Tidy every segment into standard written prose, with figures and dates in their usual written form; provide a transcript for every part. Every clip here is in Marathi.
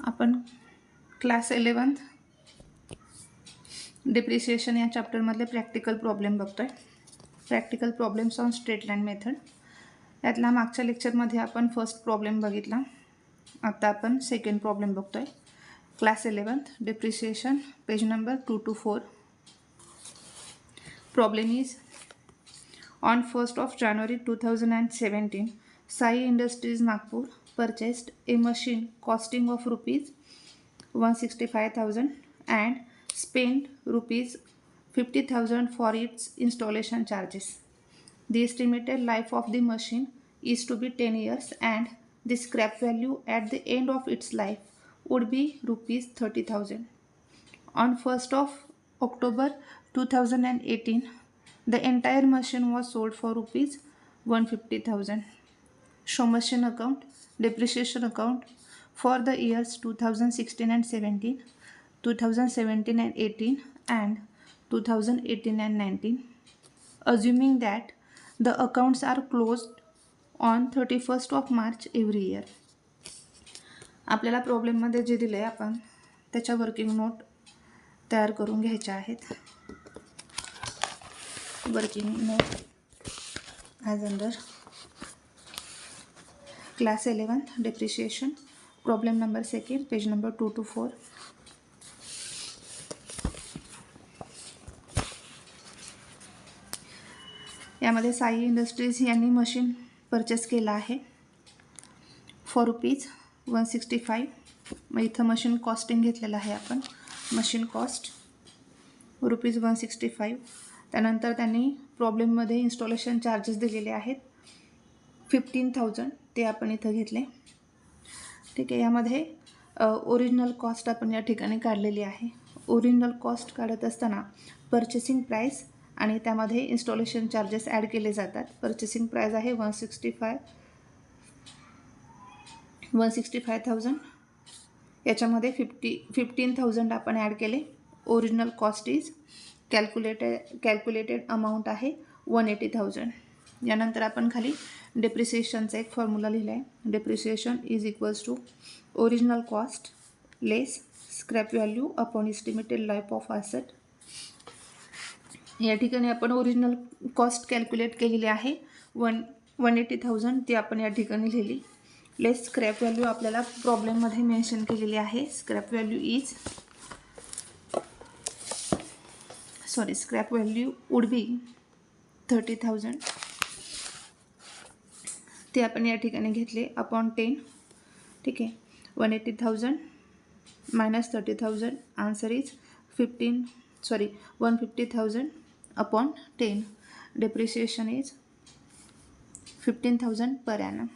आपण क्लास 11 डिप्रिसिएशन या चॅप्टरमधले प्रॅक्टिकल प्रॉब्लेम बघतोय. Practical problems on straight line method. यातला मागच्या लेक्चरमध्ये आपण फर्स्ट प्रॉब्लेम बघितला. आता आपण सेकंड प्रॉब्लेम बघतोय. Class 11 depreciation, page number 2 to 4. Problem is, on 1st of January 2017, Sai Industries Nagpur purchased a machine costing of rupees 165,000 and spent rupees 50,000 for its installation charges. The estimated life of the machine is to be 10 years and the scrap value at the end of its life would be rupees 30,000. On 1st of October 2018, the entire machine was sold for rupees 150,000. Show machine account, depreciation account for the years 2016 and 17, 2017 and 18, and 2018 and 19. Assuming that the accounts are closed on 31st of March every year. आपल्याला प्रॉब्लेममध्ये जे दिले आपण त्याच्या वर्किंग नोट तयार करून घ्यायच्या आहेत. Working note as under class 11 depreciation. Problem number second, page number 2 to 4. यामध्ये साई इंडस्ट्रीज यांनी मशीन परचेस केलं आहे फॉर रुपीज 165. मग इथं मशीन कॉस्टिंग घेतलेलं आहे आपण. Machine cost rupees 165. त्यानंतर त्यांनी प्रॉब्लेममध्ये इन्स्टॉलेशन चार्जेस दिलेले आहेत 15,000, ते आपण इथं घेतले. ठीक आहे. यामध्ये ओरिजिनल कॉस्ट आपण या ठिकाणी काढलेली आहे. ओरिजिनल कॉस्ट काढत असताना परचेसिंग प्राईस आणि त्यामध्ये इन्स्टॉलेशन चार्जेस ॲड केले जातात. परचेसिंग प्राईस आहे 165,000. याच्यामध्ये 15,000 आपण ॲड केले. Original cost is calculated amount आहे 180,000. यानंतर आपण खाली डेप्रिसिएशनचा एक फॉर्म्युला लिहिला आहे. Depreciation is equals to original cost less scrap value upon estimated life of asset. या ठिकाणी आपण ओरिजिनल कॉस्ट कॅल्क्युलेट केलेली आहे 180,000, ती आपण या ठिकाणी लिहिली. लेस स्क्रॅप व्हॅल्यू आपल्याला प्रॉब्लेममध्ये मेन्शन केलेली आहे. स्क्रॅप व्हॅल्यू वुड बी 30,000, ते आपण या ठिकाणी घेतले अपॉन 10. ठीक आहे. 180,000 minus 30,000, answer is 150,000 upon 10. Depreciation is 15,000 per annum.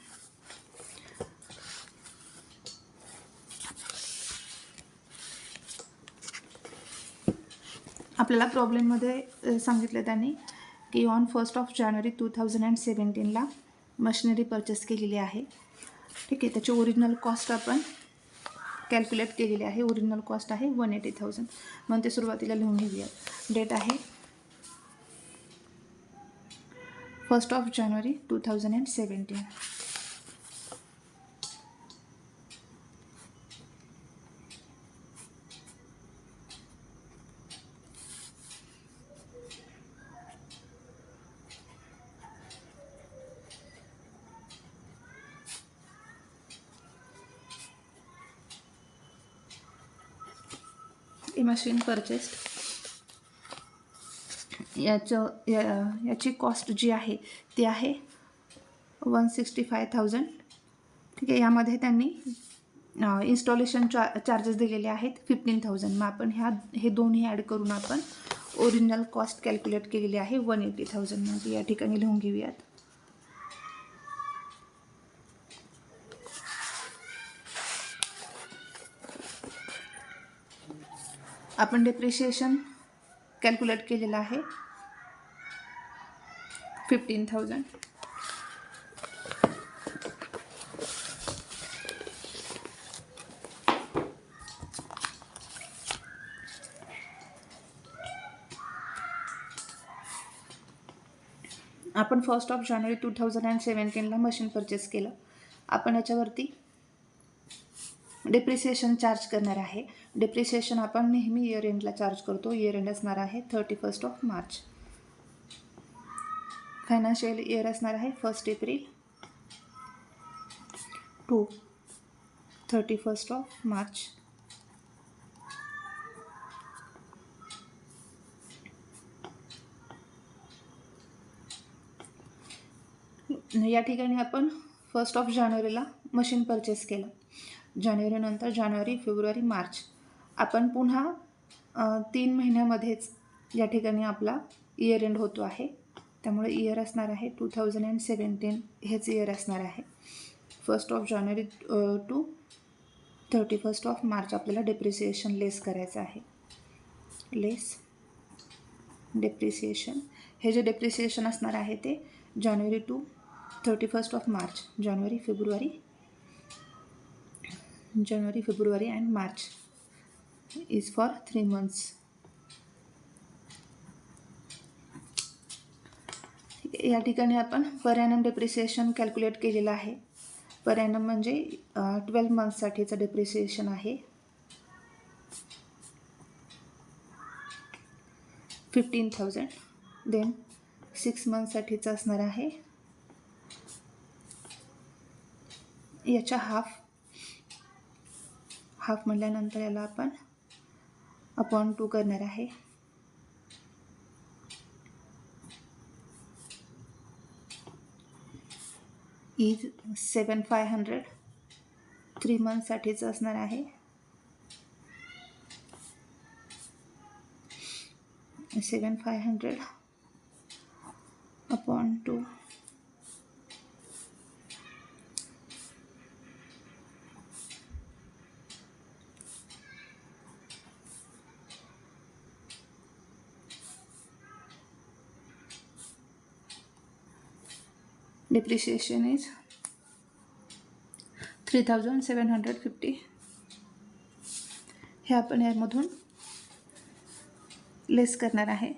आपल्याला प्रॉब्लेममध्ये सांगितलं त्यांनी की on 1st of January 2017 machinery purchase केलेली आहे. ठीक आहे. त्याची ओरिजिनल कॉस्ट आपण कॅल्क्युलेट केलेली आहे. ओरिजिनल कॉस्ट आहे 180,000. मग ते सुरुवातीला लिहून घेऊया. डेट आहे 1st of January 2017. Machine purchased. याची कॉस्ट जी आहे ती आहे 165,000. ठीक आहे. यामध्ये त्यांनी इन्स्टॉलेशन चार्जेस दिलेले आहेत 15,000. मग आपण हे दोन्ही ॲड करून आपण ओरिजिनल कॉस्ट कॅल्क्युलेट केलेली आहे 180,000. मग या ठिकाणी लिहून घेऊयात. आपण डेप्रिशिएशन कॅल्क्युलेट केलेलं आहे 15,000. आपण 1st of January 2017 machine purchase केलं. आपण याच्यावरती डेप्रिसिएशन चार्ज करणार आहे. डेप्रिसिएशन आपण नेहमी इयर एंडला चार्ज करतो. इयर एंड असणार आहे 31 मार्च. फायनान्शियल इयर असणार आहे 1 एप्रिल टू 31 मार्च. या ठिकाणी आपण 1 जानेवारीला मशीन परचेस केलं. जानेवारीनंतर जानेवारी, फेब्रुवारी, मार्च. आपण पुन्हा 3 महिन्यामध्येच या ठिकाणी आपला इयर एंड होतो आहे. त्यामुळे इयर असणार आहे 2017. हेच इयर असणार आहे. 1 जानेवारी टू 31 मार्च आपल्याला डेप्रिसिएशन लेस करायचं आहे. Less depreciation. हे जे डेप्रिसिएशन असणार आहे ते January to 31 March. January, February and March is for 3 months. या ठिकाणी आपण पर ॲनम डेप्रिसिएशन कॅल्क्युलेट केलेलं आहे. पर ॲनम म्हणजे 12 monthsसाठीचं डेप्रिसिएशन आहे. 15,000. देन 6 monthsसाठीचं असणार आहे याच्या हाफ म्हटल्यानंतर याला आपण अपॉन 2 करणार आहे. इज 7,500. 3 monthsसाठीचं असणार आहे 7,500 अपॉन 2. Depreciation is 3,750. हे आपण यामधून लेस करणार आहे.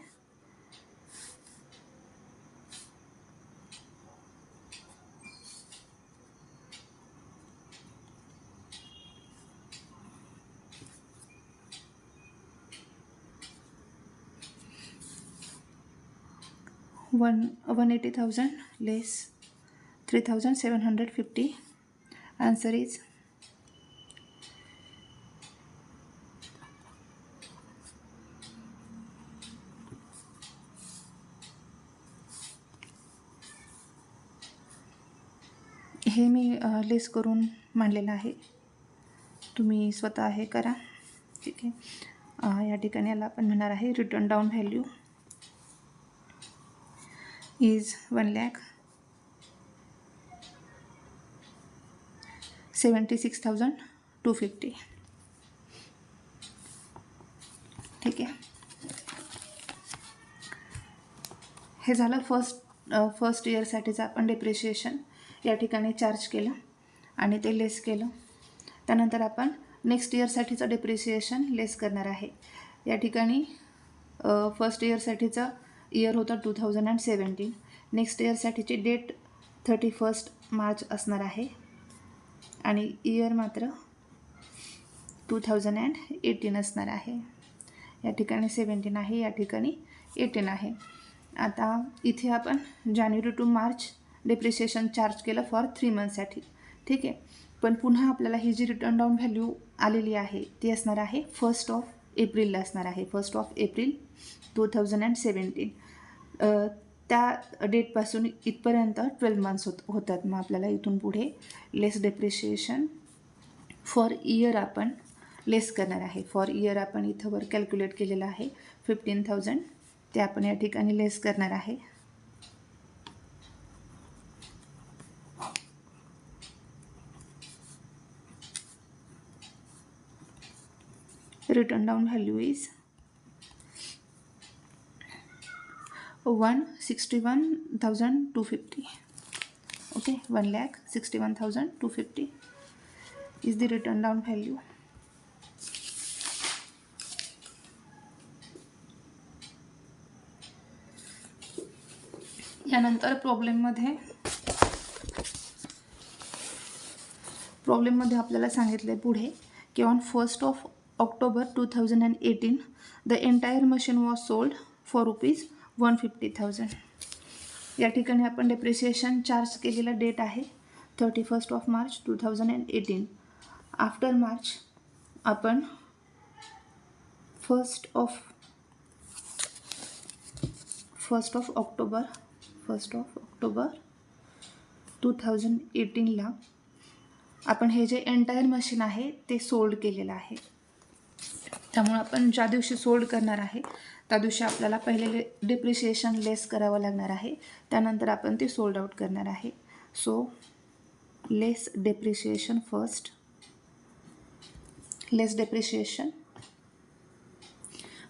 One 180,000 less 3,750. Answer is हे मी लेस करून मांडलेलं आहे. तुम्ही स्वतः हे करा. ठीक आहे. या ठिकाणी याला आपण म्हणणार आहे रिटर्न डाऊन व्हॅल्यू इज 1,76,250. ठीक आहे. हे झालं फर्स्ट इयरसाठीचं आपण डेप्रिशिएशन या ठिकाणी चार्ज केलं आणि ते लेस केलं. त्यानंतर आपण नेक्स्ट इयरसाठीचं डेप्रिसिएशन लेस करणार आहे. या ठिकाणी फर्स्ट इयरसाठीचं इयर होतं 2017. नेक्स्ट इयरसाठीची डेट 31 मार्च असणार आहे आणि इयर मात्र 2018 असणार आहे. या ठिकाणी 17 आहे, या ठिकाणी 18 आहे. आता इथे आपण जानेवारी टू मार्च डेप्रिसिएशन चार्ज केलं फॉर 3 monthsसाठी. ठीक आहे. पण पुन्हा आपल्याला ही जी रिटर्न डाऊन व्हॅल्यू आलेली आहे ती असणार आहे 1 एप्रिलला असणार आहे. 1 एप्रिल 2017. त्या डेटपासून इथपर्यंत 12 months होतात. मग आपल्याला इथून पुढे लेस डेप्रिशिएशन फॉर इयर आपण लेस करणार आहे. फॉर इयर आपण इथं वर कॅल्क्युलेट केलेलं आहे 15,000. ते आपण या ठिकाणी लेस करणार आहे. Return down value is 1,61,250. Okay, 1,61,250 is the return down value. यानंतर प्रॉब्लेममध्ये प्रॉब्लेममध्ये आपल्याला सांगितलं आहे पुढे की on 1st of October 2018 the entire machine was sold for ₹150,000. या ठिकाणी आपण डेप्रिसिएशन चार्ज केलेला डेट आहे 31st of March 2018. After March आपण फर्स्ट ऑफ ऑक्टोबर 2018ला आपण हे जे एंटायर मशीन आहे ते सोल्ड केलेलं आहे. त्यामुळे आपण ज्या दिवशी सोल्ड करणार आहे त्या दिवशी आपल्याला पहिले डेप्रिसिएशन लेस करावं लागणार आहे, त्यानंतर आपण ते सोल्ड आउट करणार आहे. सो लेस डेप्रिसिएशन फर्स्ट, लेस डेप्रिसिएशन.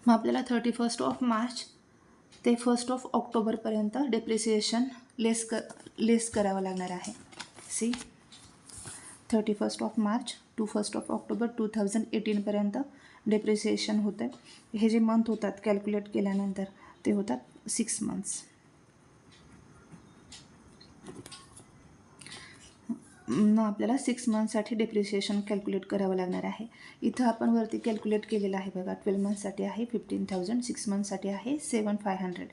मग आपल्याला 31st ऑफ मार्च ते 1st ऑफ ऑक्टोबरपर्यंत डेप्रिसिएशन लेस करावं लागणार आहे. See 31st of March to 1st of October 2018पर्यंत डेप्रिसिएशन होतं. हे जे मंथ होतात कॅल्क्युलेट केल्यानंतर ते होतात 6 मंथ्स. मग आपल्याला 6 मंथसाठी डेप्रिसिएशन कॅल्क्युलेट करावं लागणार आहे. इथं आपण वरती कॅल्क्युलेट केलेलं आहे बघा. 12 मंथसाठी आहे 15,000, 6 मंथसाठी आहे 7,500.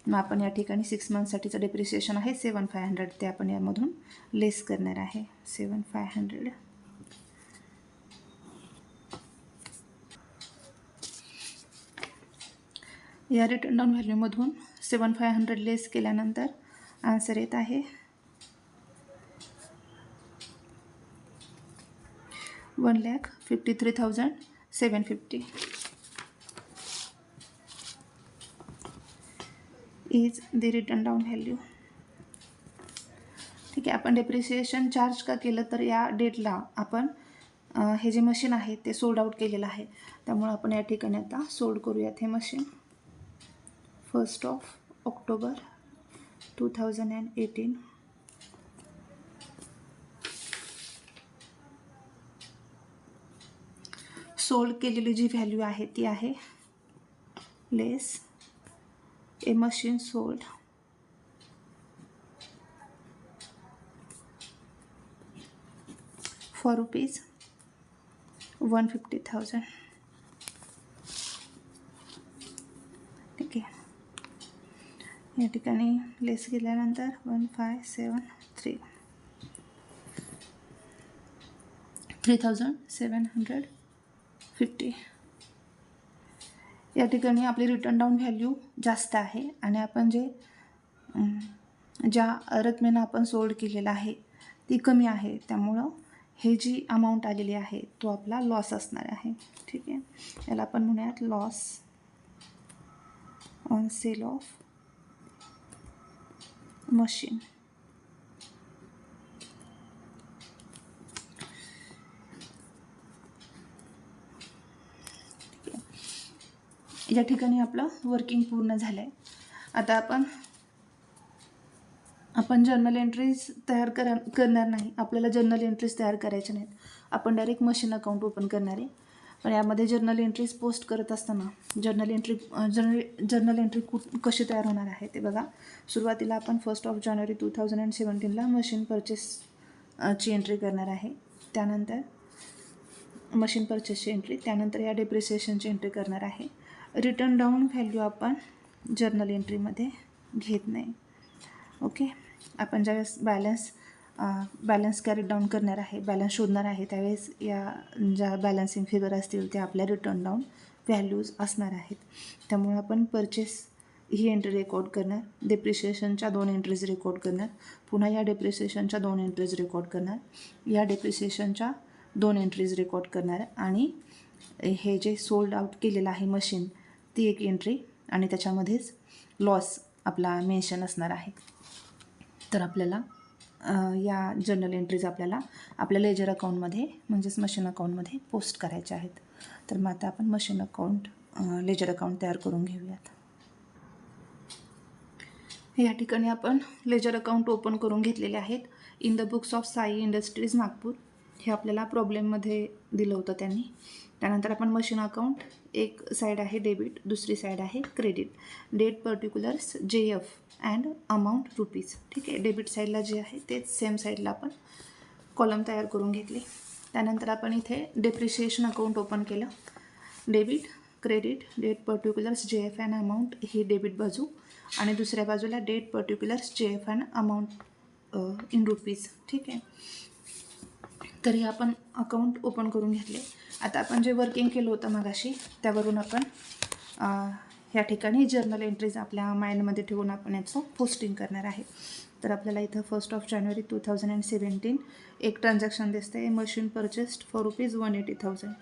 मग आपण या ठिकाणी 6 मंथसाठीचं डेप्रिसिएशन आहे 7,500, ते आपण यामधून लेस करणार आहे 7,500. या रिटर्न डाऊन व्हॅल्यूमधून 7,500 लेस केल्यानंतर आन्सर येत आहे 1,53,750 is the return down value. ठीक आहे. आपण डेप्रिसिएशन चार्ज का केलं तर या डेटला आपण हे जे मशीन आहे ते सोल्ड आउट केलेलं आहे. त्यामुळे आपण या ठिकाणी आता सोल्ड करूयात हे machine. 1st of October 2018 sold केलेली जी व्हॅल्यू आहे ती आहे लेस ए मशीन सोल्ड फॉर ₹150,000. ठीक आहे. या ठिकाणी लेस केल्यानंतर 1,573 3,750. या ठिकाणी आपली रिटर्न डाऊन व्हॅल्यू जास्त आहे आणि आपण ज्या रकमेनं आपण सोल्ड केलेलं आहे ती कमी आहे. त्यामुळं हे जी अमाऊंट आलेली आहे तो आपला लॉस असणार आहे. ठीक आहे. याला आपण म्हणूयात loss on sale of machine. या ठिकाणी आपलं वर्किंग पूर्ण झालं आहे. आता आपण जर्नल एंट्रीज तयार करणार नाही. आपल्याला जर्नल एंट्रीज तयार करायच्या नाहीत. आपण डायरेक्ट मशीन अकाउंट ओपन करणार आहे. पण यामध्ये जर्नल एंट्रीज पोस्ट करत असताना जर्नल एंट्री कशी तयार होणार आहे ते बघा. सुरुवातीला आपण 1st ऑफ जानेवारी 2017ला मशीन परचेसची एंट्री करणार आहे. त्यानंतर मशीन परचेसची एंट्री, त्यानंतर या डेप्रिसिएशनची एंट्री करणार आहे. रिटर्न डाऊन व्हॅल्यू आपण जर्नल एंट्रीमध्ये घेत नाही. ओके. आपण ज्यावेळेस बॅलन्स कॅरी डाऊन करणार आहे, बॅलन्स शोधणार आहे, त्यावेळेस या ज्या बॅलन्सिंग फिगर असतील त्या आपल्या रिटर्न डाऊन व्हॅल्यूज असणार आहेत. त्यामुळे आपण परचेस ही एंट्री रेकॉर्ड करणार, डेप्रिसिएशनच्या 2 एंट्रीज रेकॉर्ड करणार, पुन्हा या डेप्रिसिएशनच्या 2 एंट्रीज रेकॉर्ड करणार, या डेप्रिसिएशनच्या 2 एंट्रीज रेकॉर्ड करणार आणि हे जे सोल्ड आउट केलेलं आहे मशीन ती एक एंट्री आणि त्याच्यामध्येच लॉस आपला मेन्शन असणार आहे. तर आपल्याला या जर्नल एंट्रीज आपल्याला आपल्या लेजर अकाउंटमध्ये म्हणजेच मशीन अकाउंटमध्ये पोस्ट करायच्या आहेत. तर मग आता आपण मशीन अकाउंट लेजर अकाउंट तयार करून घेऊयात. या ठिकाणी आपण लेजर अकाउंट ओपन करून घेतलेले आहेत in the books of Sai industries Nagpur. हे आपल्याला प्रॉब्लेममध्ये दिलं होतं त्यांनी. त्यानंतर आपण मशीन अकाउंट, एक साईड आहे डेबिट, दुसरी साईड आहे credit. Date particulars JF and amount rupees. ठीक आहे. डेबिट साईडला जे आहे तेच सेम साईडला आपण कॉलम तयार करून घेतली. त्यानंतर आपण इथे डेप्रिसिएशन अकाउंट ओपन केलं. Debit, credit, date particulars, JF and amount ही डेबिट बाजू आणि दुसऱ्या बाजूला date particulars, JF and amount in rupees. ठीक आहे. तर हे आपण अकाउंट ओपन करून घेतले. आता आपण जे वर्किंग केलं होतं मगाशी त्यावरून आपण ह्या ठिकाणी जर्नल एंट्रीज आपल्या माइंडमध्ये ठेवून आपण याचं पोस्टिंग करणार आहे. तर आपल्याला इथं 1 जानेवारी 2017 एक ट्रान्झॅक्शन दिसते, मशीन परचेस्ड फॉर ₹180,000.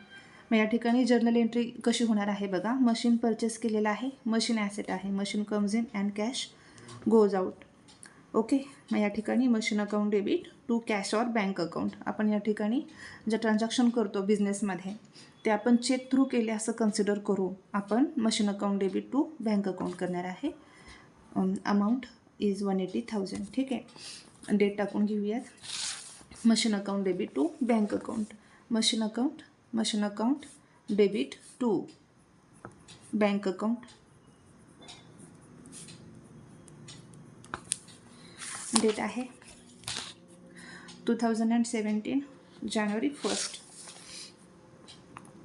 मग या ठिकाणी जर्नल एंट्री कशी होणार आहे बघा. मशीन परचेस केलेलं आहे, मशीन ॲसेट आहे, machine comes in and cash goes out. Okay. मग या ठिकाणी machine account debit to cash or bank account. आपण या ठिकाणी जे ट्रान्झॅक्शन करतो बिझनेसमध्ये ते आपण चेक थ्रू केले असं कन्सिडर करू आपण machine account debit to bank account करणार आहे. Amount is 180,000. ठीक आहे. डेट टाकून घेऊयात. Machine account debit to bank account. Machine account debit to bank account. Date आहे 2017 जानेवारी 1.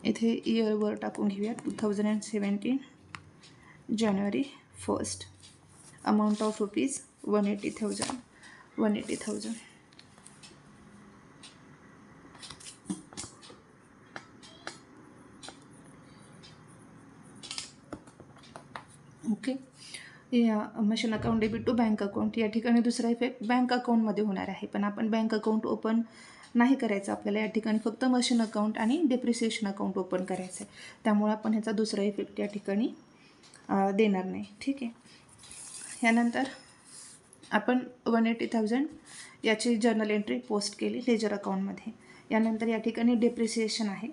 इथे इयरवर टाकून घेऊया 2017 जानेवारी 1. Amount of ₹180,000. 180,000. ओके. या machine account debit to bank account या ठिकाणी दुसरा इफेक्ट बँक अकाउंटमध्ये होणार आहे, पण आपण बँक अकाउंट ओपन नाही करायचं. आपल्याला या ठिकाणी फक्त मशीन अकाउंट आणि डेप्रिसिएशन अकाउंट ओपन करायचं आहे. त्यामुळे आपण ह्याचा दुसरा इफेक्ट या ठिकाणी देणार नाही. ठीक आहे. यानंतर आपण 180,000 याची जर्नल एंट्री पोस्ट केली लेजर अकाउंटमध्ये. यानंतर या ठिकाणी डेप्रिसिएशन आहे.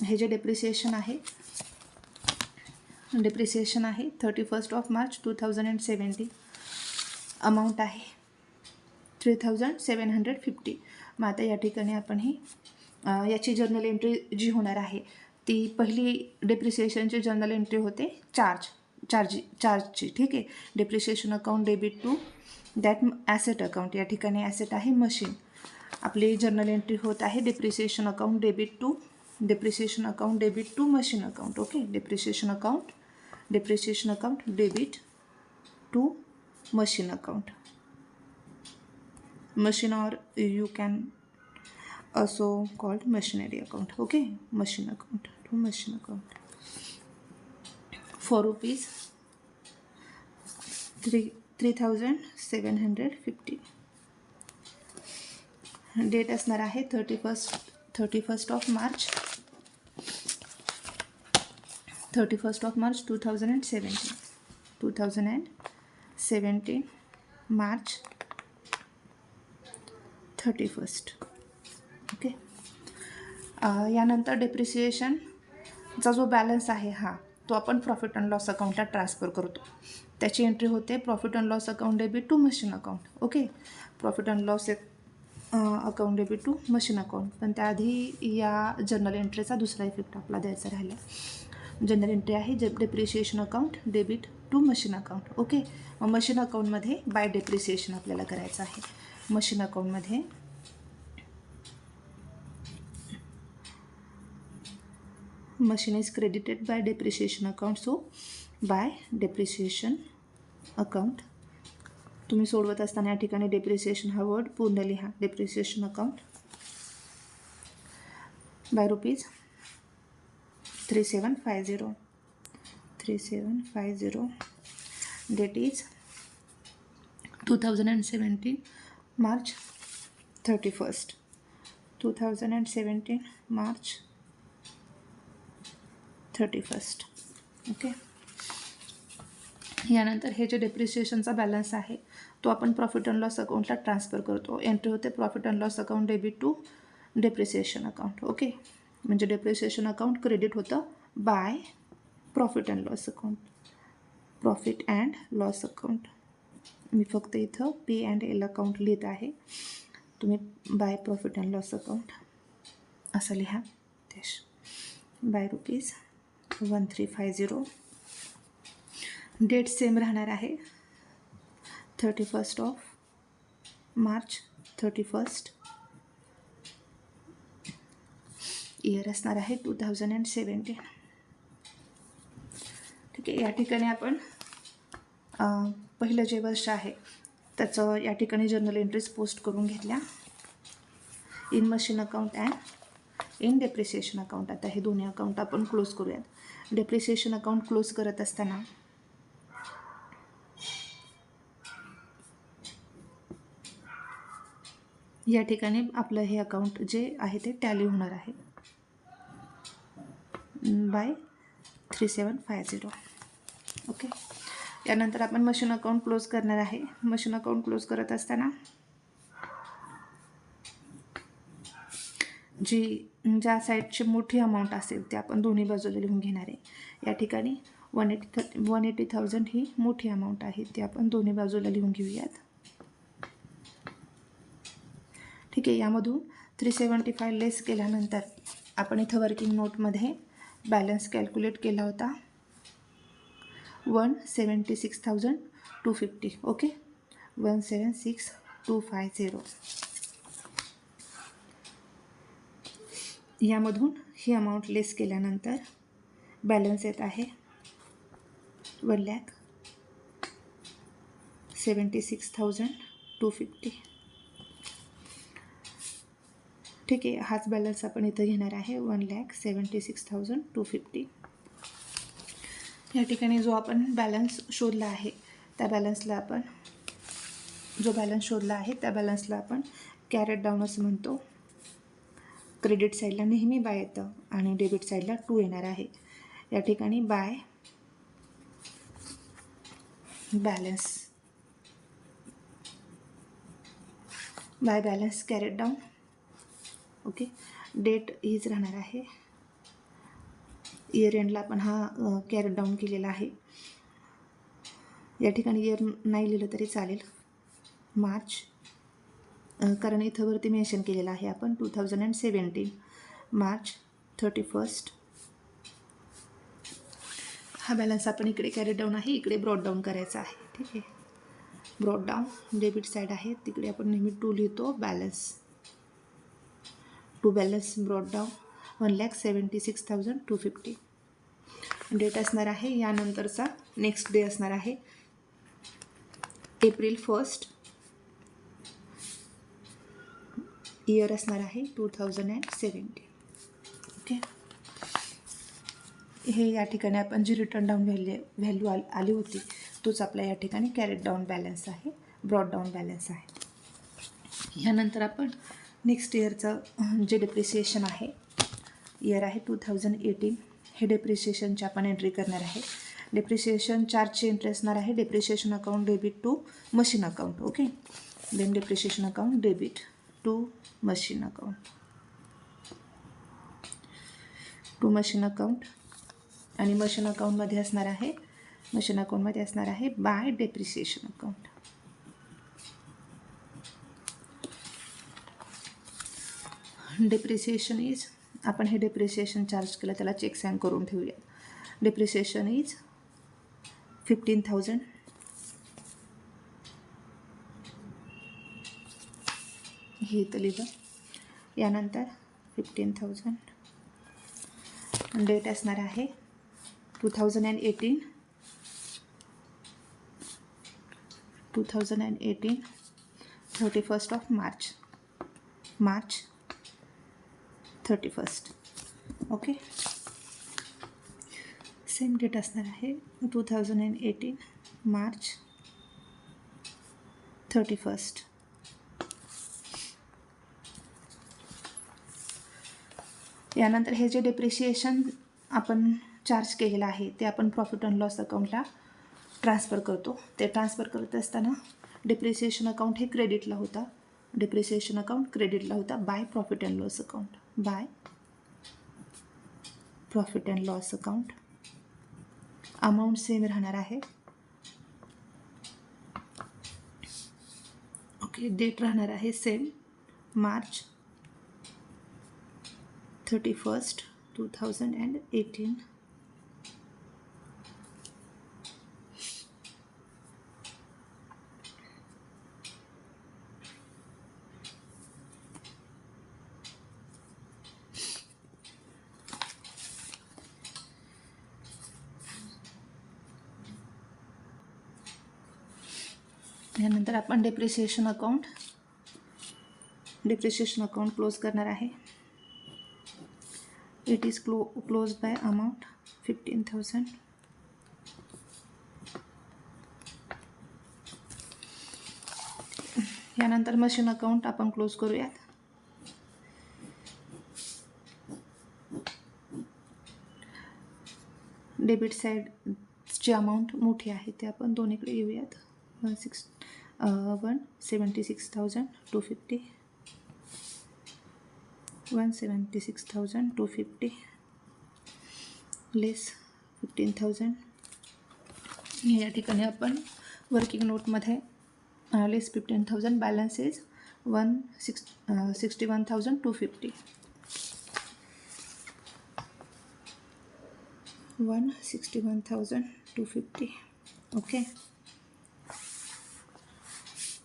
हे जे डेप्रिसिएशन आहे 31 मार्च 2017. अमाऊंट आहे 3,750. मग आता या ठिकाणी आपण ही याची जर्नल एंट्री जी होणार आहे ती पहिली डेप्रिसिएशनची जर्नल एंट्री होते चार्जची. ठीक आहे. Depreciation account debit to that asset account. या ठिकाणी ॲसेट आहे मशीन. आपली जर्नल एंट्री होत आहे depreciation account debit to machine account. Okay. Depreciation account debit to machine account. machine or you can also called machinery account. Okay. Machine account to machine account for ₹3,750. Date असणार आहे 31 मार्च 2017 मार्च 31. ओके. यानंतर डेप्रिसिएशनचा जो बॅलन्स आहे तो आपण प्रॉफिट अँड लॉस अकाउंटला ट्रान्सफर करतो. त्याची एंट्री होते profit and loss account debit to machine account. Okay. Profit and loss account debit to machine account. पण त्याआधी या जर्नल एंट्रीचा दुसरा इफेक्ट आपला द्यायचा राहिला. जनरल एंट्री आहे depreciation account debit to machine account. Okay. मग मशीन अकाउंटमध्ये बाय डेप्रिसिएशन आपल्याला करायचं आहे. मशीन अकाउंटमध्ये machine is credited by depreciation account. So by depreciation account. तुम्ही सोडवत असताना या ठिकाणी डेप्रिसिएशन हा वर्ड पूर्ण लिहा. Depreciation account by ₹3750. Date is 2017 March 31. 2017 March 31. Okay. यानंतर हे जे डेप्रिसिएशनचा बॅलन्स आहे तो आपण प्रॉफिट अँड लॉस अकाउंटला ट्रान्सफर करतो. एंट्री होते profit and loss account debit to depreciation account. Okay. म्हणजे डेप्रिसिएशन अकाउंट क्रेडिट होतं by profit and loss account. Profit and loss account. मी फक्त इथं P&L अकाउंट लिहित आहे. तुम्ही by profit and loss account असं लिहा. बाय ₹1350. डेट सेम राहणार आहे 31 मार्च 31. इयर असणार आहे 2017. ठीक आहे. या ठिकाणी आपण पहिलं जे वर्ष आहे त्याचं या ठिकाणी जर्नल एंट्रीज पोस्ट करून घेतल्या. In machine account and in depreciation account. आता हे दोन्ही अकाउंट आपण क्लोज करूयात. डेप्रिसिएशन अकाउंट क्लोज करत असताना या ठिकाणी आपलं हे अकाउंट जे आहे ते टॅली होणार आहे बाय 3750. ओके. यानंतर आपण मशीन अकाउंट क्लोज करणार आहे. मशीन अकाउंट क्लोज करत असताना ज्या साईडची मोठी अमाऊंट असेल ते आपण दोन्ही बाजूला लिहून घेणार आहे. या ठिकाणी 180,000 ही मोठी अमाऊंट आहे, ती आपण दोन्ही बाजूला लिहून घेऊयात. ठीक आहे. यामधून 375 लेस केल्यानंतर आपण इथं वर्किंग नोटमध्ये बॅलन्स कॅल्क्युलेट केला होता 176,250. ओके. 176,250. यामधून ही अमाऊंट लेस केल्यानंतर बॅलन्स येत आहे 1,76,250. ठीक आहे. हाच बॅलन्स आपण इथं घेणार आहे 1,76,250. या ठिकाणी जो आपण बॅलन्स शोधला आहे त्या बॅलन्सला आपण कॅरेट डाऊन असं म्हणतो. क्रेडिट साईडला नेहमी बाय येतं आणि डेबिट साईडला 2 येणार आहे. या ठिकाणी by balance carried down. Okay. Date हीच राहणार आहे. इयर एंडला आपण हा कॅरेट डाऊन केलेला आहे. या ठिकाणी इयर नाही लिहिलं तरी चालेल, मार्च, कारण इथं वरती मेन्शन केलेलं आहे आपण 2017 मार्च 31. हा बॅलन्स आपण इकडे कॅरेट डाऊन आहे, इकडे ब्रॉड डाऊन करायचा आहे. ठीक आहे. ब्रॉड डाऊन डेबिट साईड आहे, तिकडे आपण नेहमी 2 लिहितो. Balance brought down 1,76,250. डेट असणार आहे यानंतरचा नेक्स्ट डे असणार आहे एप्रिल 1. इयर असणार आहे 2017. ओके. हे या ठिकाणी आपण जी रिटर्न डाऊन व्हॅल्यू आली होती तोच आपला या ठिकाणी कॅरेट डाऊन बॅलन्स आहे, ब्रॉड डाऊन बॅलन्स आहे. यानंतर आपण नेक्स्ट इयरचं जे डेप्रिसिएशन आहे, इयर आहे 2018, हे डेप्रिसिएशनची आपण एंट्री करणार आहे. डेप्रिसिएशन चार्जची एंट्री असणार आहे depreciation account debit to machine account. Okay. Then depreciation account debit to machine account आणि मशीन अकाउंटमध्ये असणार आहे by depreciation account. Depreciation is, आपण हे डेप्रिसिएशन चार्ज केलं त्याला चेक साइन करून ठेवूया. Depreciation is 15,000. हे इथं लिहिलं. यानंतर 15,000. डेट असणार आहे 2018 31 of March 31. Okay. Same date असणार आहे 2018 मार्च 31. यानंतर हे जे डेप्रिसिएशन आपण चार्ज केलेलं आहे ते आपण प्रॉफिट अँड लॉस अकाउंटला ट्रान्सफर करतो. ते ट्रान्सफर करत असताना डेप्रिसिएशन अकाउंट हे क्रेडिटला होता, bye profit and loss account. Amount same राहणार आहे. ओके. डेट राहणार आहे सेम मार्च 31, 2018. यानंतर आपण डेप्रिसिएशन अकाउंट क्लोज करणार आहे. It is close by amount 15,000. यानंतर मशीन अकाउंट आपण क्लोज करूयात. डेबिट साईडची अमाऊंट मोठी आहे ते आपण दोन्हीकडे घेऊयात. 176,250 176,250 लेस 15,000. या ठिकाणी आपण वर्किंग नोटमध्ये लेस 15,000 बॅलन्स इज 161,250. 161,250. ओके,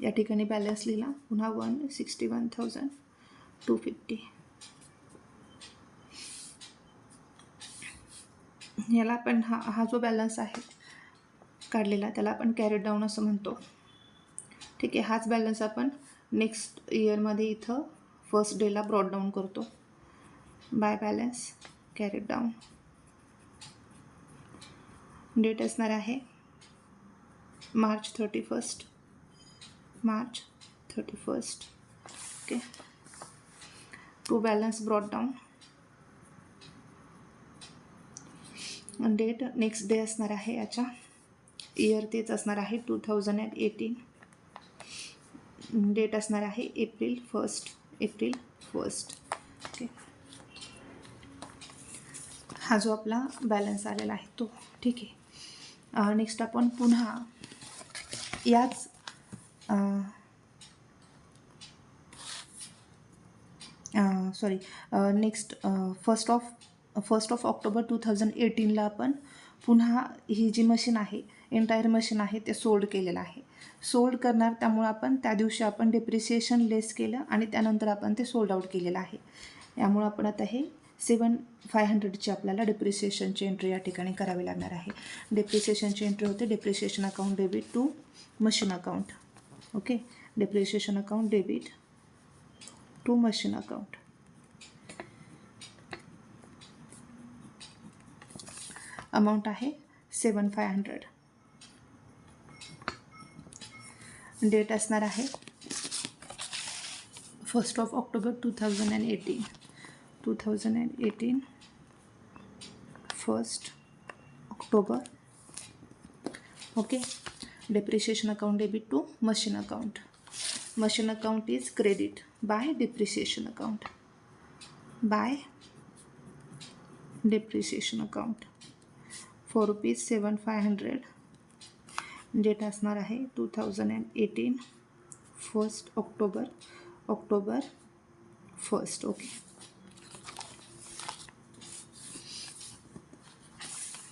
या ठिकाणी बॅलन्स लिहिला. पुन्हा 161,250. याला आपण हा जो बॅलन्स आहे काढलेला त्याला आपण कॅरेट डाऊन असं म्हणतो. ठीक आहे, हाच बॅलन्स आपण नेक्स्ट इयरमध्ये इथं फर्स्ट डेला ब्रॉड डाऊन करतो. By balance carried down. Date असणार आहे March 31. Okay, to balance brought down. Date next day असणार आहे. याच्या इयर तेच असणार आहे 2018. डेट असणार आहे एप्रिल 1. ओके, हा जो आपला बॅलन्स आलेला आहे तो. ठीक आहे, नेक्स्ट आपण पुन्हा याच नेक्स्ट फर्स्ट ऑफ ऑक्टोबर 2018ला आपण पुन्हा ही जी मशीन आहे एंटायर मशीन आहे ते सोल्ड केलेलं आहे. सोल्ड करणार त्यामुळे आपण त्या दिवशी आपण डेप्रिसिएशन लेस केलं आणि त्यानंतर आपण ते सोल्ड आउट केलेलं आहे. यामुळे आपण आता हे 7,500ची आपल्याला डेप्रिसिएशनची एंट्री या ठिकाणी करावी लागणार आहे. डेप्रिसिएशनची एंट्री होते depreciation account debit to machine account. Okay, depreciation account debit to machine account. Amount आहे 7,500. डेट असणार आहे 1 October 2018. 1 October. Okay, depreciation account debit to machine account. Machine account is credit by depreciation account. for rupees 7,500. Date असणार आहे 2018 1 ऑक्टोबर 1. ओके,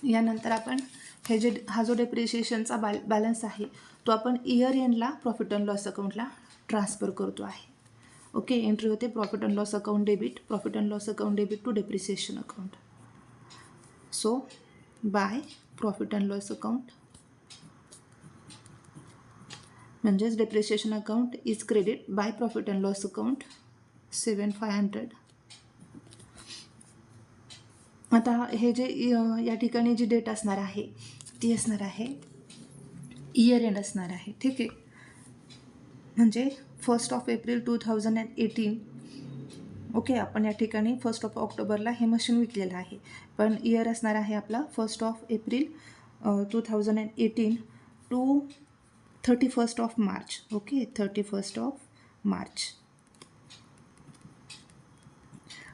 यानंतर आपण हा जो डेप्रिसिएशनचा बॅलन्स आहे तो आपण इयर एंडला प्रॉफिट अँड लॉस अकाउंटला ट्रान्सफर करतो आहे. ओके, एंट्री होते profit and loss account debit to depreciation account. So by profit and loss account म्हणजेच depreciation account is credit by profit and loss account 7,500. आता हे जे या ठिकाणी जी डेट असणार आहे ती असणार आहे इयर एंड असणार आहे. ठीक आहे, म्हणजे 1 एप्रिल 2018. ओके, आपण या ठिकाणी 1 ऑक्टोबरला हे मशीन विकलेलं आहे, पण इयर असणार आहे आपला 1 April 2018 to 31 March. Okay, 31 March.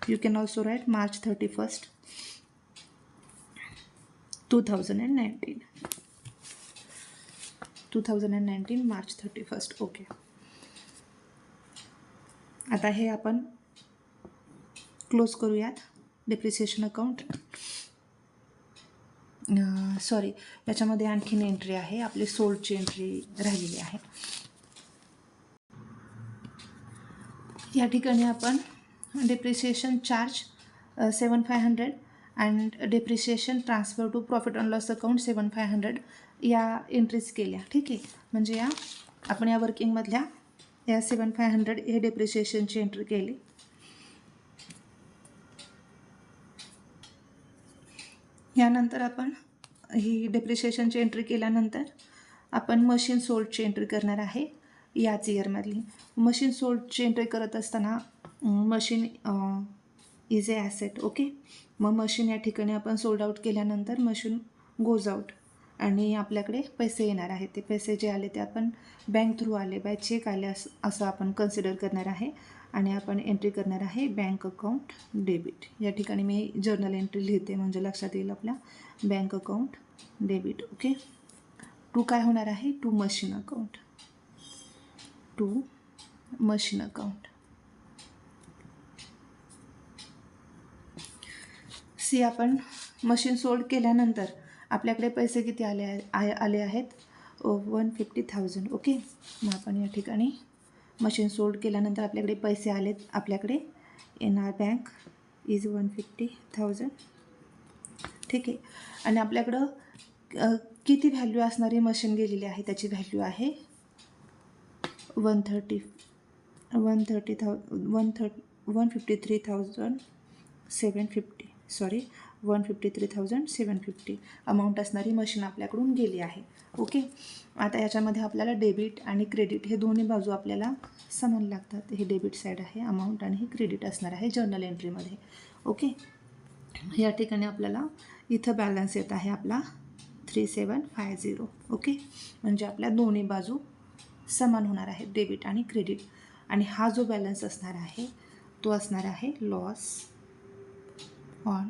You can also write March 31, 2019 March 31. Okay, आता हे आपण क्लोज करूयात डेप्रिसिएशन अकाउंट. सॉरी, याच्यामध्ये आणखीन एंट्री आहे आपली सोल्डची एंट्री राहिलेली आहे. या ठिकाणी आपण depreciation charge 7,500 and depreciation transfer to profit and loss account 7,500 या एंट्रीज केल्या. ठीक आहे, म्हणजे या आपण या वर्किंगमधल्या या 7500 हे डेप्रिशिएशनची एंट्री केली. यानंतर आपण ही डेप्रिशिएशनची एंट्री केल्यानंतर आपण मशीन सोल्डची एंट्री करणार आहे याच इयरमधली. मशीन सोल्डची एंट्री करत असताना machine is a asset. Okay. मग मशीन या ठिकाणी आपण सोल्ड आउट केल्यानंतर मशीन गोज आउट आणि आपल्याकडे पैसे येणार आहेत. ते पैसे जे आले ते आपण बँक थ्रू आले, बाय चेक आले असं आपण कन्सिडर करणार आहे आणि आपण एंट्री करणार आहे बँक अकाउंट डेबिट. या ठिकाणी मी जर्नल एंट्री लिहिते म्हणजे लक्षात येईल आपल्या. Bank account debit. Okay. To काय होणार आहे? To machine account. To machine account. See आपण मशीन सोल्ड केल्यानंतर आपल्याकडे पैसे किती आले आहेत? 150,000. ओके. मग आपण या ठिकाणी मशीन सोल्ड केल्यानंतर आपल्याकडे पैसे आलेत. आपल्याकडे इन आर बँक इज 150,000. ठीक आहे. आणि आपल्याकडं किती व्हॅल्यू असणारी मशीन गेलेली आहे त्याची व्हॅल्यू आहे 153,750 अमाऊंट असणारी मशीन आपल्याकडून गेली आहे. ओके. आता याच्यामध्ये आपल्याला डेबिट आणि क्रेडिट हे दोन्ही बाजू आपल्याला समान लागतात. हे डेबिट साईड आहे अमाऊंट आणि हे क्रेडिट असणार आहे जर्नल एंट्रीमध्ये. ओके. या ठिकाणी आपल्याला इथं बॅलन्स येत आहे आपला 3750. ओके. म्हणजे आपल्या दोन्ही बाजू समान होणार आहे डेबिट आणि क्रेडिट. आणि हा जो बॅलन्स असणार आहे तो असणार आहे loss on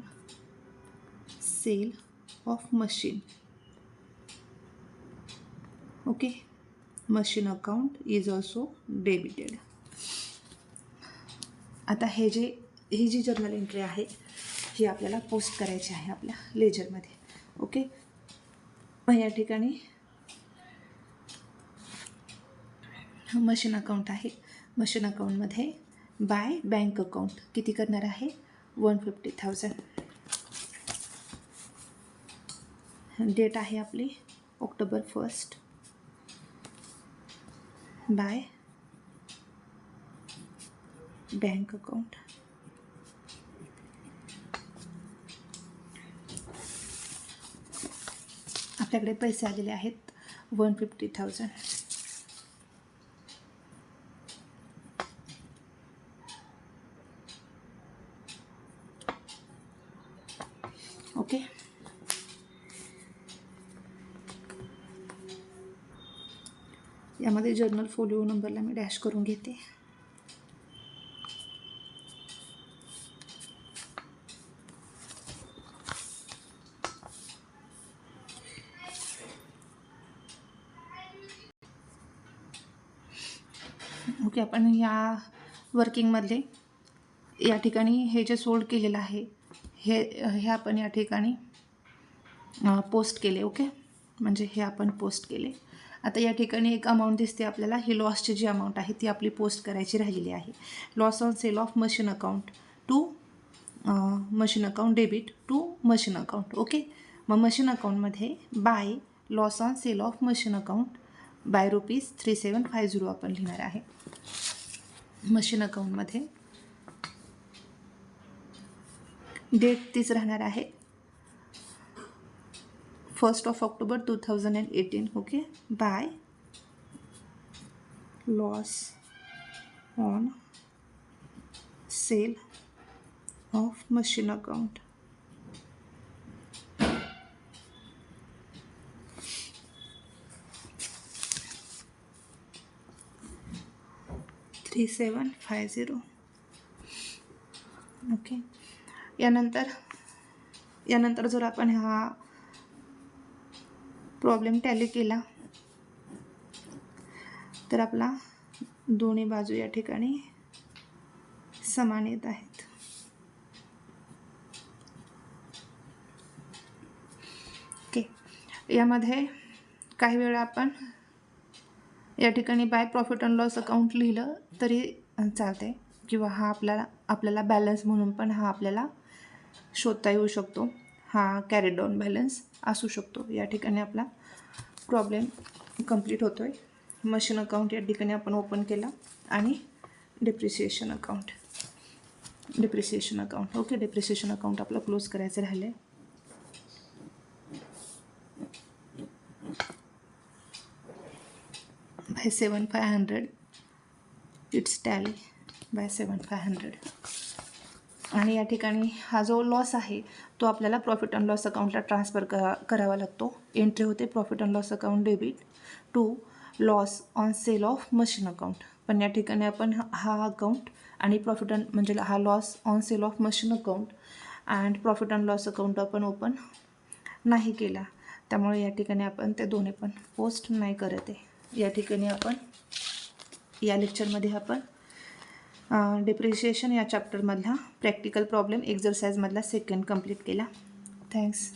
sale of machine. Okay. Machine account is also debited. आता ही जी जर्नल एंट्री आहे ही आपल्याला पोस्ट करायची आहे आपल्या लेजरमध्ये. ओके. मग या ठिकाणी मशीन अकाउंट आहे. मशीन अकाउंटमध्ये बाय बँक अकाउंट किती करणार आहे? 150,000. डेट आहे आपली ऑक्टोबर 1. Bye bank account. आपल्याकडे पैसे आलेले आहेत 150,000. ओके. यामध्ये जर्नल फोलिओ नंबरला मी डॅश करून घेते. ओके. आपण या वर्किंगमधले या ठिकाणी हे जे सोल्ड केलेलं आहे हे आपण या ठिकाणी पोस्ट केले. ओके. म्हणजे हे आपण पोस्ट केले. आता या ठिकाणी एक अमाऊंट दिसते आपल्याला. ही लॉसची जी अमाऊंट आहे ती आपली पोस्ट करायची राहिलेली आहे. Loss on sale of machine account to machine account debit to machine account. Okay. मग मशीन अकाउंटमध्ये by loss on sale of machine account by ₹3750 आपण लिहिणार आहे. मशीन अकाउंटमध्ये डेट तीच राहणार आहे 1 October 2018. Okay. By loss on sale of machine account. $3750. Okay. यानंतर जर आपण हा प्रॉब्लेम टॅली केला तर आपला दोन्ही बाजू या ठिकाणी समान येत आहेत. ओके. यामध्ये काही वेळा आपण या ठिकाणी bye profit and loss account लिहिलं तरी चालते किंवा हा आपल्याला बॅलन्स म्हणून पण हा आपल्याला शोधता येऊ शकतो. हा कॅरी डाऊन बॅलन्स असू शकतो. या ठिकाणी आपला प्रॉब्लेम कंप्लीट होतो आहे. मशीन अकाउंट या ठिकाणी आपण ओपन केला आणि depreciation account okay. Depreciation account आपलं क्लोज करायचं राहिलं आहे. By 7,500 it's tally by 7,500. आणि या ठिकाणी हा जो लॉस आहे तो आपल्याला प्रॉफिट अँड लॉस अकाउंटला ट्रान्सफर करावा लागतो. एंट्री होते profit and loss account debit to loss on sale of machine account. पण या ठिकाणी आपण हा अकाउंट आणि प्रॉफिट अँड म्हणजे हा loss on sale of machine account and profit and loss account आपण ओपन नाही केला. त्यामुळे या ठिकाणी आपण ते दोन्ही पण पोस्ट नाही करत आहे. या ठिकाणी आपण या लेक्चरमध्ये आपण डेप्रिशिएशन या चॅप्टरमधला प्रॅक्टिकल प्रॉब्लेम एक्झरसाइजमधला सेकंड कंप्लीट केला. थँक्स.